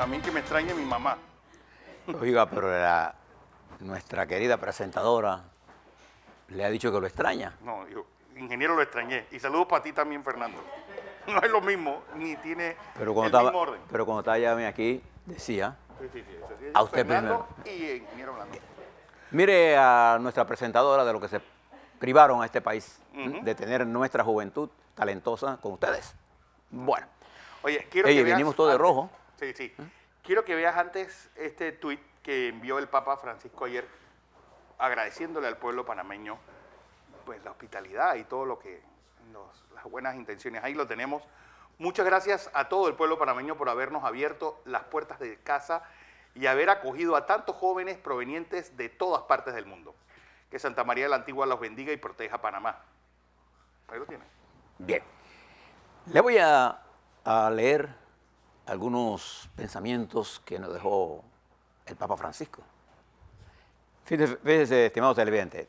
también que me extrañe mi mamá. Oiga, pero nuestra querida presentadora le ha dicho que lo extraña. No, yo, ingeniero, lo extrañé. Y saludos para ti también, Fernando. No es lo mismo, ni tiene Pero el mismo orden. Pero cuando estaba ya aquí, decía, Sí, eso sí, a usted Fernando y ingeniero Orlando. mire a nuestra presentadora de lo que se privaron a este país, de tener nuestra juventud talentosa con ustedes. Bueno, Oye, quiero que veas venimos todos de antes, rojo. Sí. Quiero que veas antes este tuit que envió el Papa Francisco ayer, agradeciéndole al pueblo panameño pues la hospitalidad y todo lo que las buenas intenciones. Ahí lo tenemos. Muchas gracias a todo el pueblo panameño por habernos abierto las puertas de casa y haber acogido a tantos jóvenes provenientes de todas partes del mundo. Que Santa María de la Antigua los bendiga y proteja a Panamá. Ahí lo tienen. Bien. Le voy a leer algunos pensamientos que nos dejó el Papa Francisco. Fíjese, estimados televidentes.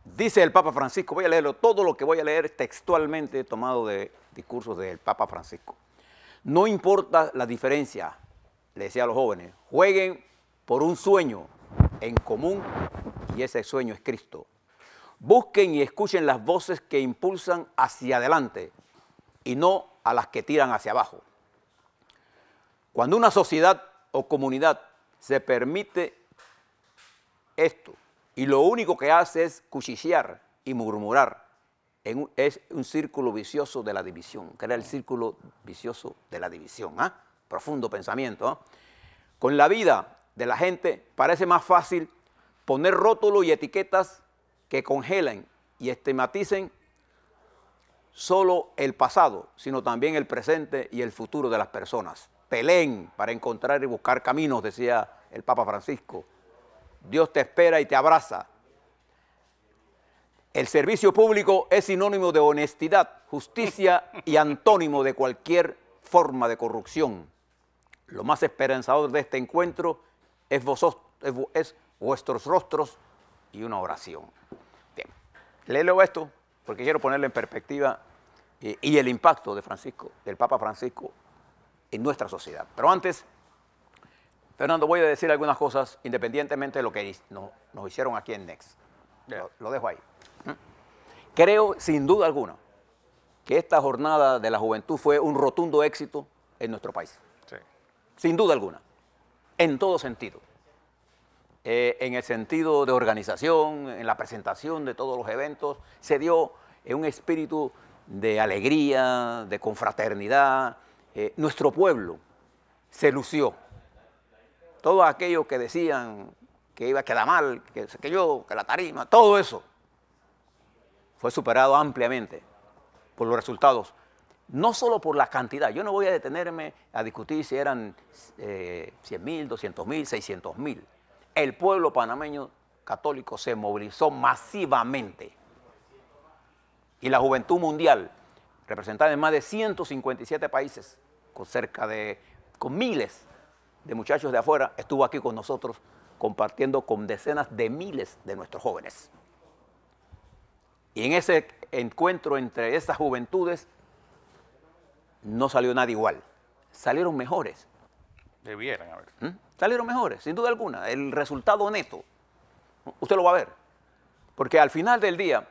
Dice el Papa Francisco, voy a leerlo, todo lo que voy a leer textualmente tomado de discursos del Papa Francisco. No importa la diferencia, le decía a los jóvenes, jueguen por un sueño en común y ese sueño es Cristo. Busquen y escuchen las voces que impulsan hacia adelante y no a las que tiran hacia abajo. Cuando una sociedad o comunidad se permite esto y lo único que hace es cuchichear y murmurar, es un círculo vicioso de la división, que era el círculo vicioso de la división. Profundo pensamiento. Con la vida de la gente parece más fácil poner rótulos y etiquetas que congelen y estigmaticen solo el pasado, sino también el presente y el futuro de las personas. Peleen para encontrar y buscar caminos, decía el Papa Francisco. Dios te espera y te abraza. El servicio público es sinónimo de honestidad, justicia y antónimo de cualquier forma de corrupción. Lo más esperanzador de este encuentro es vuestros rostros y una oración. Bien, léelo esto porque quiero ponerlo en perspectiva y el impacto de Francisco, del Papa Francisco en nuestra sociedad. Pero antes, Fernando, voy a decir algunas cosas independientemente de lo que nos hicieron aquí en Next. Lo dejo ahí. Creo, sin duda alguna, que esta jornada de la juventud fue un rotundo éxito en nuestro país. Sí. Sin duda alguna, en todo sentido. En el sentido de organización, en la presentación de todos los eventos, se dio en un espíritu de alegría, de confraternidad. Nuestro pueblo se lució. Todos aquellos que decían que iba a quedar mal, que la tarima, todo eso fue superado ampliamente por los resultados. No solo por la cantidad, yo no voy a detenerme a discutir si eran 100.000, 200.000, 600.000. El pueblo panameño católico se movilizó masivamente. Y la juventud mundial, representada en más de 157 países, con miles de muchachos de afuera, estuvo aquí con nosotros compartiendo con decenas de miles de nuestros jóvenes. Y en ese encuentro entre esas juventudes no salió nada igual, salieron mejores. Debieran haber. Salieron mejores, sin duda alguna. El resultado neto, usted lo va a ver. Porque al final del día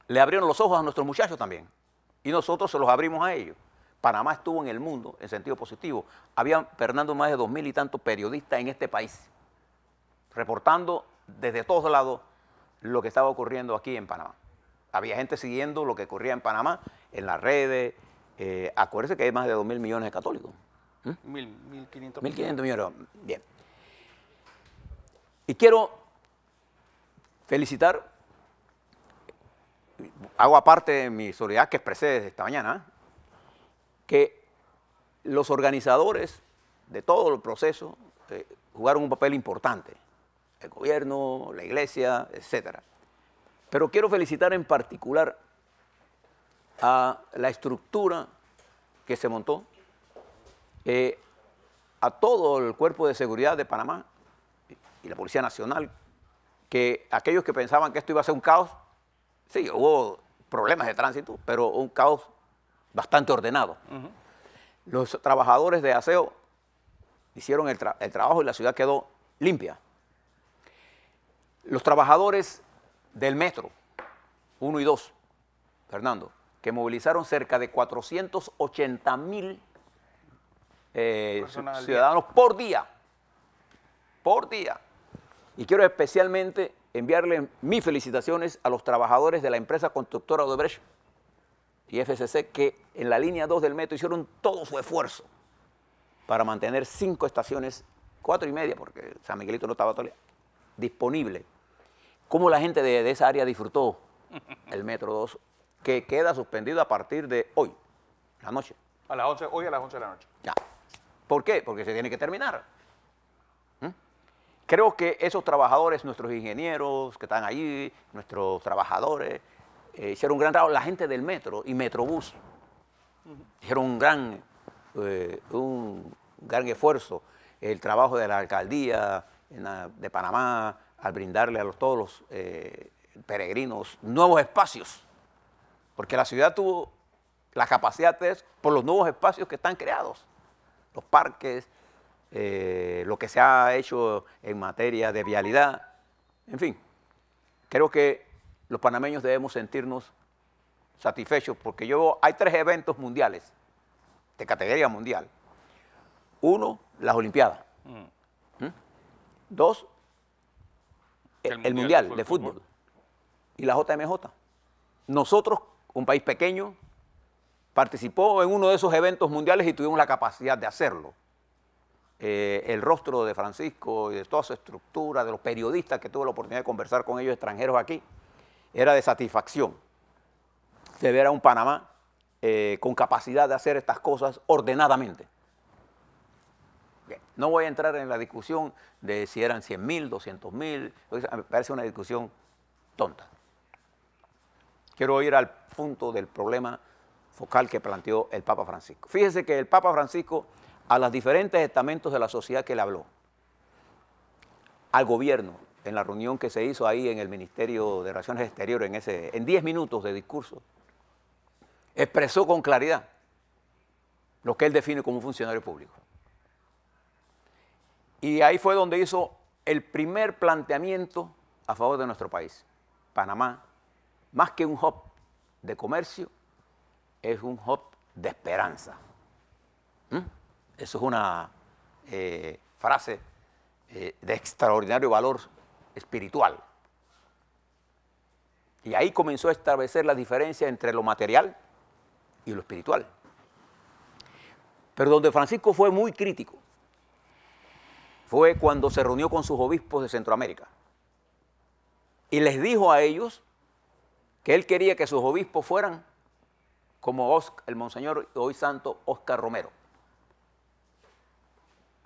le abrieron los ojos a nuestros muchachos también. Y nosotros se los abrimos a ellos. Panamá estuvo en el mundo en sentido positivo. Había, Fernando, más de 2.000 y tantos periodistas en este país, reportando desde todos lados lo que estaba ocurriendo aquí en Panamá. Había gente siguiendo lo que ocurría en Panamá, en las redes. Acuérdense que hay más de 2.000 millones de católicos. 1.500 millones. Bien. Y quiero felicitar, hago aparte de mi solidaridad que expresé desde esta mañana, que los organizadores de todo el proceso jugaron un papel importante. El gobierno, la iglesia, etcétera. Pero quiero felicitar en particular a la estructura que se montó, a todo el cuerpo de seguridad de Panamá y la Policía Nacional, que aquellos que pensaban que esto iba a ser un caos, sí, hubo problemas de tránsito, pero un caos bastante ordenado. Los trabajadores de aseo hicieron el trabajo y la ciudad quedó limpia. Los trabajadores del metro, 1 y 2, Fernando, que movilizaron cerca de 480.000 ciudadanos por día. Y quiero especialmente enviarle mis felicitaciones a los trabajadores de la empresa constructora Odebrecht y FCC, que en la línea 2 del metro hicieron todo su esfuerzo para mantener 5 estaciones, 4 y media, porque San Miguelito no estaba todavía disponible. Cómo la gente de esa área disfrutó el metro 2, que queda suspendido a partir de hoy, la noche. Hoy a las 11 de la noche. Ya. ¿Por qué? Porque se tiene que terminar. Creo que esos trabajadores, nuestros ingenieros que están allí, nuestros trabajadores, hicieron un gran trabajo. La gente del metro y Metrobús hicieron un gran esfuerzo. El trabajo de la alcaldía de Panamá al brindarle a todos los peregrinos nuevos espacios, porque la ciudad tuvo la capacidad por los nuevos espacios que están creados, los parques, lo que se ha hecho en materia de vialidad, en fin. Creo que los panameños debemos sentirnos satisfechos porque hay 3 eventos mundiales, de categoría mundial. 1, las Olimpiadas. 2, el Mundial de Fútbol. Y la JMJ. Nosotros, un país pequeño, participó en uno de esos eventos mundiales y tuvimos la capacidad de hacerlo. El rostro de Francisco y de toda su estructura, de los periodistas que tuve la oportunidad de conversar con ellos extranjeros aquí, era de satisfacción de ver a un Panamá con capacidad de hacer estas cosas ordenadamente. Bien. No voy a entrar en la discusión de si eran 100.000, 200.000, me parece una discusión tonta. Quiero ir al punto del problema focal que planteó el Papa Francisco. Fíjese que el Papa Francisco, a los diferentes estamentos de la sociedad que le habló, al gobierno, en la reunión que se hizo ahí en el Ministerio de Relaciones Exteriores, en 10 minutos de discurso, expresó con claridad lo que él define como un funcionario público. Y ahí fue donde hizo el primer planteamiento a favor de nuestro país. Panamá, más que un hub de comercio, es un hub de esperanza. Eso es una frase de extraordinario valor espiritual. Y ahí comenzó a establecer la diferencia entre lo material y lo espiritual. Pero donde Francisco fue muy crítico fue cuando se reunió con sus obispos de Centroamérica y les dijo a ellos que él quería que sus obispos fueran como el monseñor hoy santo Óscar Romero.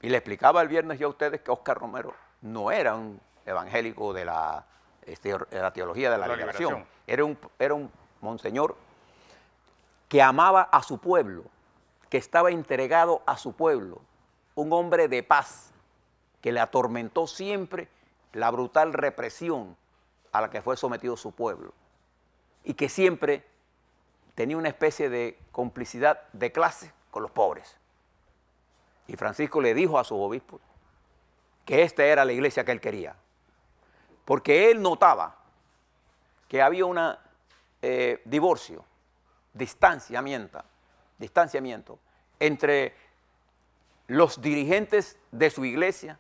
Y le explicaba el viernes yo a ustedes que Óscar Romero no era un evangélico de la teología de la liberación. Era un monseñor que amaba a su pueblo, que estaba entregado a su pueblo, un hombre de paz que le atormentó siempre la brutal represión a la que fue sometido su pueblo y que siempre tenía una especie de complicidad de clase con los pobres. Y Francisco le dijo a sus obispos que esta era la iglesia que él quería, porque él notaba que había un distanciamiento entre los dirigentes de su iglesia,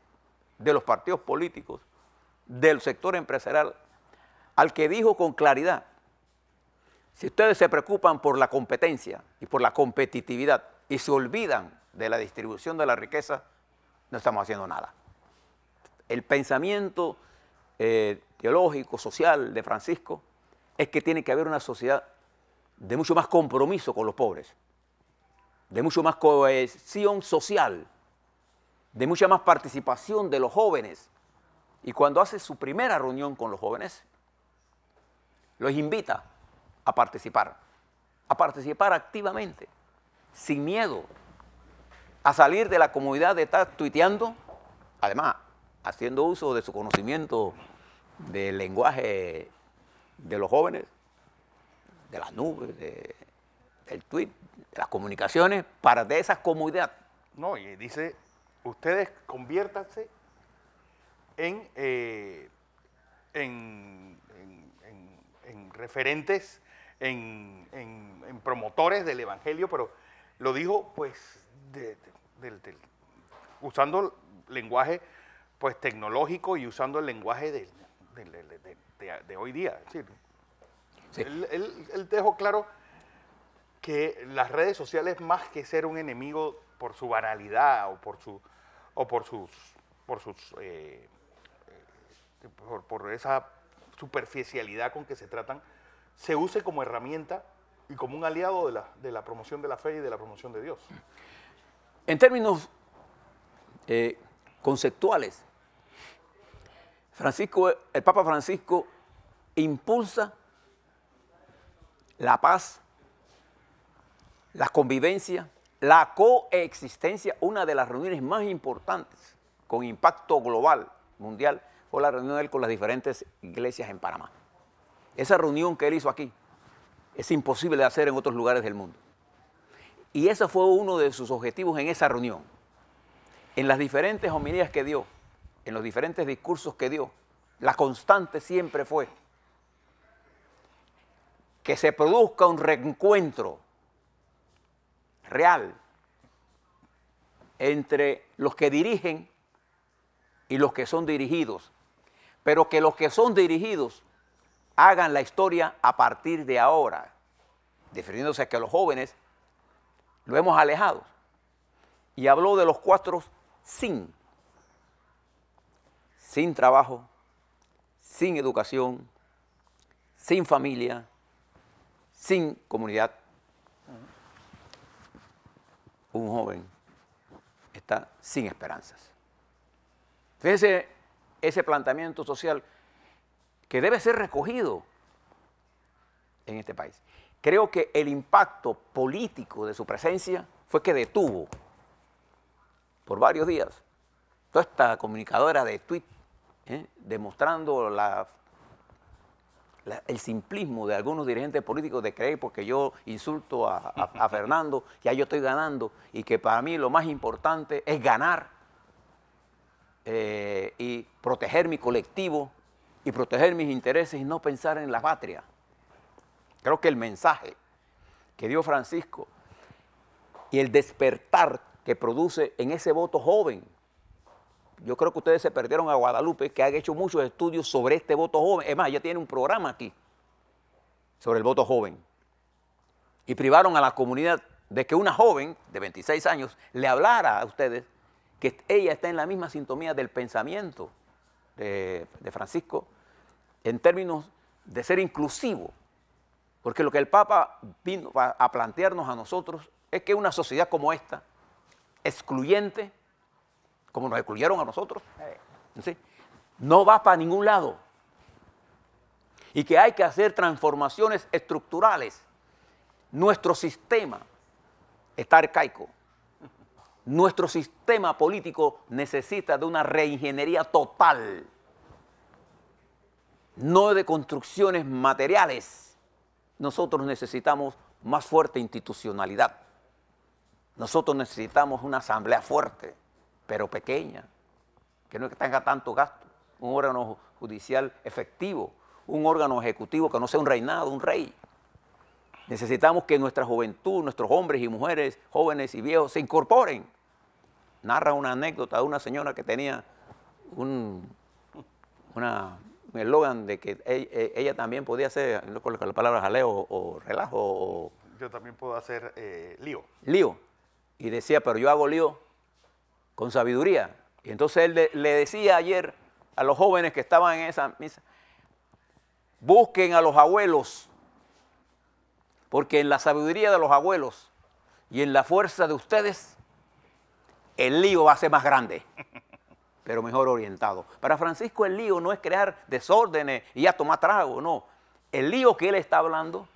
de los partidos políticos, del sector empresarial, al que dijo con claridad: si ustedes se preocupan por la competencia y por la competitividad y se olvidan de la distribución de la riqueza, no estamos haciendo nada. El pensamiento teológico, social de Francisco es que tiene que haber una sociedad de mucho más compromiso con los pobres, de mucho más cohesión social, de mucha más participación de los jóvenes. Y cuando hace su primera reunión con los jóvenes, los invita a participar activamente, sin miedo, a salir de la comodidad de estar tuiteando, además haciendo uso de su conocimiento del lenguaje de los jóvenes, de las nubes, del tweet, de las comunicaciones, para de esa comodidad. No, y dice, ustedes conviértanse en referentes, en promotores del Evangelio, pero lo dijo pues usando lenguaje pues tecnológico y usando el lenguaje de hoy día. Es decir, Sí. él dejó claro que las redes sociales, más que ser un enemigo por su banalidad por esa superficialidad con que se tratan, se use como herramienta y como un aliado de la promoción de la fe y de la promoción de Dios. En términos conceptuales, el Papa Francisco impulsa la paz, la convivencia, la coexistencia. Una de las reuniones más importantes con impacto global, mundial, fue la reunión de él con las diferentes iglesias en Panamá. Esa reunión que él hizo aquí es imposible de hacer en otros lugares del mundo. Y ese fue uno de sus objetivos en esa reunión. En las diferentes homilías que dio, en los diferentes discursos que dio, la constante siempre fue que se produzca un reencuentro real entre los que dirigen y los que son dirigidos, pero que los que son dirigidos hagan la historia a partir de ahora, refiriéndose a que los jóvenes lo hemos alejado. Y habló de los 4 sin trabajo, sin educación, sin familia, sin comunidad. Un joven está sin esperanzas. Fíjense ese planteamiento social que debe ser recogido en este país. Creo que el impacto político de su presencia fue que detuvo por varios días toda esta comunicadora de tweet, demostrando el simplismo de algunos dirigentes políticos de creer porque yo insulto a Fernando, ya yo estoy ganando, y que para mí lo más importante es ganar y proteger mi colectivo y proteger mis intereses y no pensar en la patria. Creo que el mensaje que dio Francisco y el despertar que produce en ese voto joven, yo creo que ustedes se perdieron a Guadalupe, que ha hecho muchos estudios sobre este voto joven. Es más, ella tiene un programa aquí sobre el voto joven. Y privaron a la comunidad de que una joven de 26 años le hablara a ustedes que ella está en la misma sintonía del pensamiento de Francisco en términos de ser inclusivo. Porque lo que el Papa vino a plantearnos a nosotros es que una sociedad como esta, excluyente, como nos excluyeron a nosotros, ¿sí?, no va para ningún lado. Y que hay que hacer transformaciones estructurales. Nuestro sistema está arcaico. Nuestro sistema político necesita de una reingeniería total, no de construcciones materiales. Nosotros necesitamos más fuerte institucionalidad. Nosotros necesitamos una asamblea fuerte, pero pequeña, que no tenga tanto gasto, un órgano judicial efectivo, un órgano ejecutivo que no sea un reinado, un rey. Necesitamos que nuestra juventud, nuestros hombres y mujeres, jóvenes y viejos, se incorporen. Narra una anécdota de una señora que tenía un eslogan de que ella también podía hacer, no con la palabra jaleo o relajo. Yo también puedo hacer lío. Lío. Y decía, pero yo hago lío con sabiduría. Y entonces él le decía ayer a los jóvenes que estaban en esa misa, busquen a los abuelos, porque en la sabiduría de los abuelos y en la fuerza de ustedes, el lío va a ser más grande, pero mejor orientado. Para Francisco el lío no es crear desórdenes y ya tomar trago, no. El lío que él está hablando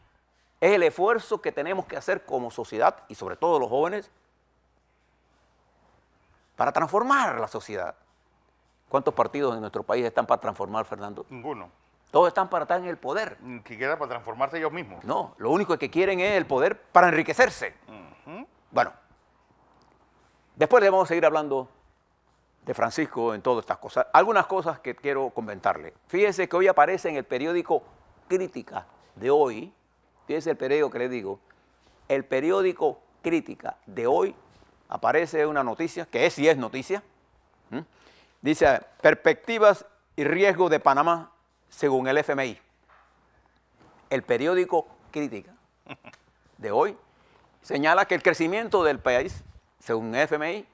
es el esfuerzo que tenemos que hacer como sociedad y sobre todo los jóvenes para transformar la sociedad. ¿Cuántos partidos en nuestro país están para transformar, Fernando? Ninguno. Todos están para estar en el poder. Ni siquiera para transformarse ellos mismos. No, lo único que quieren es el poder para enriquecerse. Bueno, después le vamos a seguir hablando de Francisco en todas estas cosas. Algunas cosas que quiero comentarle. Fíjese que hoy aparece en el periódico Crítica de hoy, fíjese el periódico que le digo, el periódico Crítica de hoy aparece una noticia, que sí es noticia, dice perspectivas y riesgos de Panamá según el FMI. El periódico Crítica de hoy señala que el crecimiento del país, según el FMI,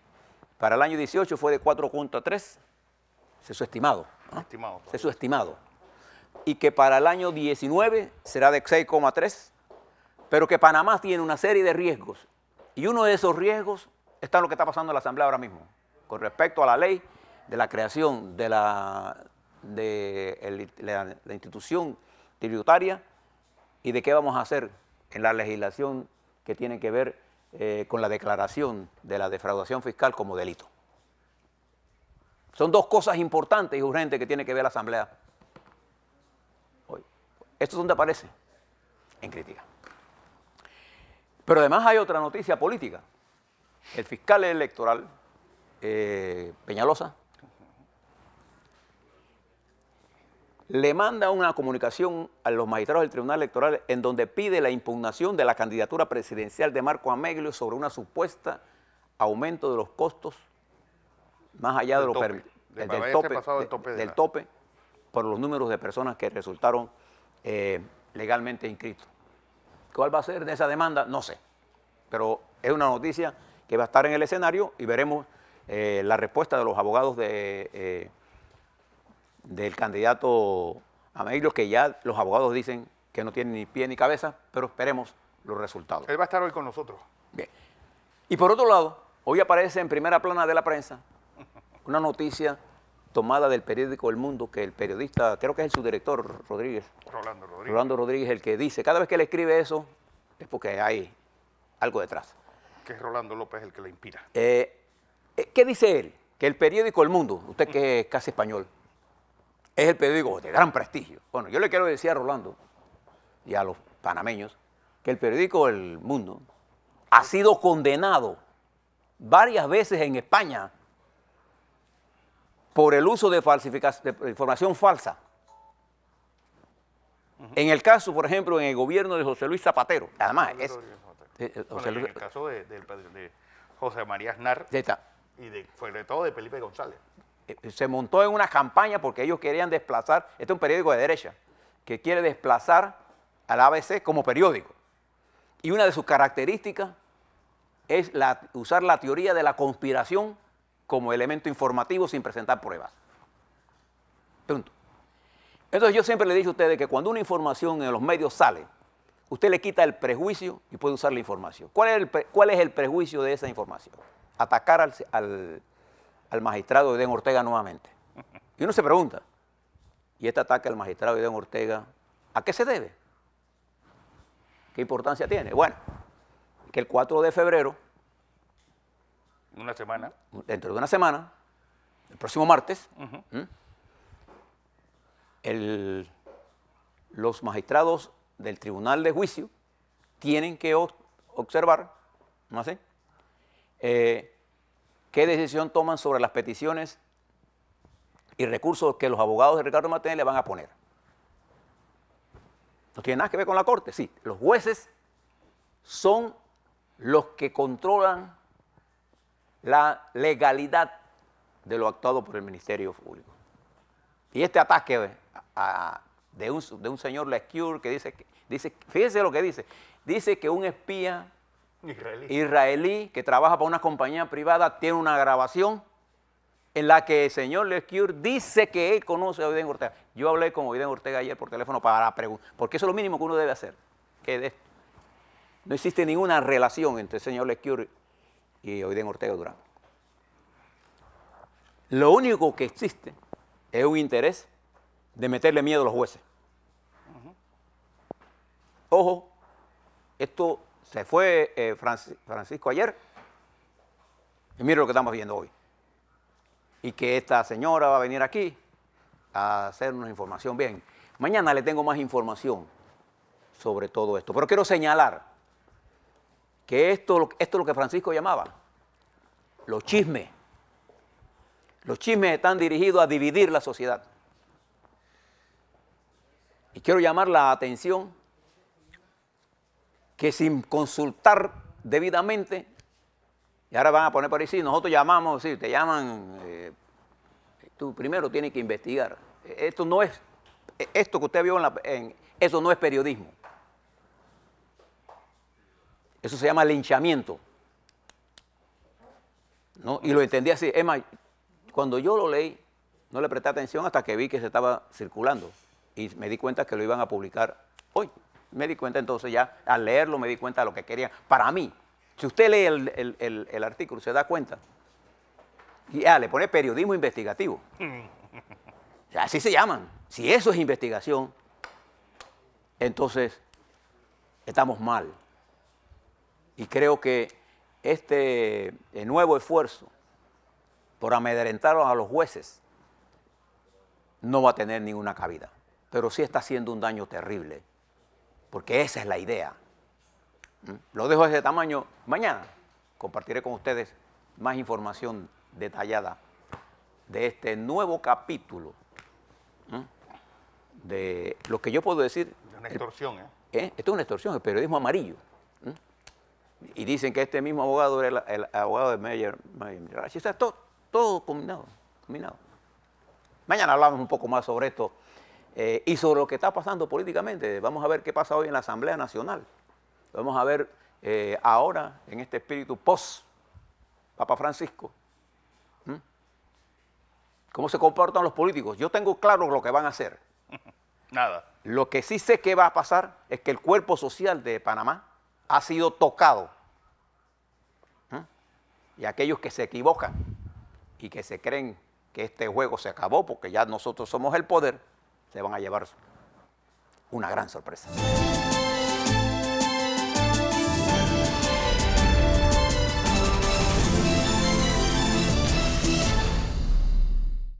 para el año 18 fue de 4,3, ese es su estimado, ¿no? Ese es su estimado. Y que para el año 19 será de 6,3, pero que Panamá tiene una serie de riesgos. Y uno de esos riesgos está en lo que está pasando en la Asamblea ahora mismo, con respecto a la ley de la creación de la institución tributaria y de qué vamos a hacer en la legislación que tiene que ver con la declaración de la defraudación fiscal como delito. Son dos cosas importantes y urgentes que tiene que ver la Asamblea hoy. ¿Esto es donde aparece? En Crítica. Pero además hay otra noticia política. El fiscal electoral, Peñalosa, le manda una comunicación a los magistrados del Tribunal Electoral en donde pide la impugnación de la candidatura presidencial de Marco Ameglio sobre una supuesta aumento de los costos más allá del tope por los números de personas que resultaron legalmente inscritos. ¿Cuál va a ser de esa demanda? No sé, pero es una noticia que va a estar en el escenario y veremos la respuesta de los abogados del candidato Ameglio, que ya los abogados dicen que no tiene ni pie ni cabeza, pero esperemos los resultados. Él va a estar hoy con nosotros. Bien. Y por otro lado, hoy aparece en primera plana de la prensa una noticia tomada del periódico El Mundo, que el periodista, creo que es el subdirector Rolando Rodríguez, el que dice, cada vez que él escribe eso, es porque hay algo detrás. Que es Rolando López el que le inspira. ¿Qué dice él? Que el periódico El Mundo, usted que es casi español, es el periódico de gran prestigio. Bueno, yo le quiero decir a Rolando y a los panameños que el periódico El Mundo ha sido condenado varias veces en España por el uso de información falsa. En el caso, por ejemplo, en el gobierno de José Luis Zapatero, además es... en el caso de José María Aznar y sobre todo de Felipe González. Se montó en una campaña porque ellos querían desplazar, este es un periódico de derecha, que quiere desplazar al ABC como periódico. Y una de sus características es usar la teoría de la conspiración como elemento informativo sin presentar pruebas. Punto. Entonces yo siempre le he dicho a ustedes que cuando una información en los medios sale, usted le quita el prejuicio y puede usar la información. ¿Cuál es el prejuicio de esa información? Atacar al magistrado Aiden Ortega nuevamente. Y uno se pregunta, ¿y este ataque al magistrado Aiden Ortega a qué se debe? ¿Qué importancia tiene? Bueno, que el 4 de febrero, dentro de una semana, el próximo martes, los magistrados del Tribunal de Juicio tienen que observar, ¿no sé? ¿Qué decisión toman sobre las peticiones y recursos que los abogados de Ricardo Martínez le van a poner? ¿No tiene nada que ver con la Corte? Sí, los jueces son los que controlan la legalidad de lo actuado por el Ministerio Público. Y este ataque de un señor Lescure que dice, fíjense lo que dice que un espía israelí que trabaja para una compañía privada tiene una grabación en la que el señor Lescure dice que él conoce a Aiden Ortega. Yo hablé con Aiden Ortega ayer por teléfono para preguntar, porque eso es lo mínimo que uno debe hacer. No existe ninguna relación entre el señor Lescure y Aiden Ortega Durán. Lo único que existe es un interés de meterle miedo a los jueces. Ojo, esto se fue Francisco ayer y mire lo que estamos viendo hoy. Y que esta señora va a venir aquí a hacernos información bien. Mañana le tengo más información sobre todo esto. Pero quiero señalar que esto es lo que Francisco llamaba los chismes. Los chismes están dirigidos a dividir la sociedad. Y quiero llamar la atención que sin consultar debidamente, y ahora van a poner por ahí, sí, nosotros llamamos, sí, te llaman, tú primero tienes que investigar. Esto no es, esto que usted vio eso no es periodismo. Eso se llama linchamiento, ¿no? Y lo entendí así. Es más, cuando yo lo leí, no le presté atención hasta que vi que se estaba circulando. Y me di cuenta que lo iban a publicar hoy. Me di cuenta entonces ya, al leerlo, me di cuenta de lo que querían. Para mí, si usted lee el artículo, se da cuenta. Y le pone periodismo investigativo. O sea, así se llaman. Si eso es investigación, entonces estamos mal. Y creo que este nuevo esfuerzo por amedrentar a los jueces no va a tener ninguna cabida. Pero sí está haciendo un daño terrible, porque esa es la idea. Lo dejo de ese tamaño. Mañana compartiré con ustedes más información detallada de este nuevo capítulo de lo que yo puedo decir. Una extorsión, Esto es una extorsión, el periodismo amarillo. Y dicen que este mismo abogado era el abogado de Meyer. O sea, todo combinado. Mañana hablamos un poco más sobre esto y sobre lo que está pasando políticamente. Vamos a ver qué pasa hoy en la Asamblea Nacional. Vamos a ver ahora, en este espíritu post-Papa Francisco, cómo se comportan los políticos. Yo tengo claro lo que van a hacer. Nada. Lo que sí sé que va a pasar es que el cuerpo social de Panamá ha sido tocado. Y aquellos que se equivocan y que se creen que este juego se acabó porque ya nosotros somos el poder, se van a llevar una gran sorpresa.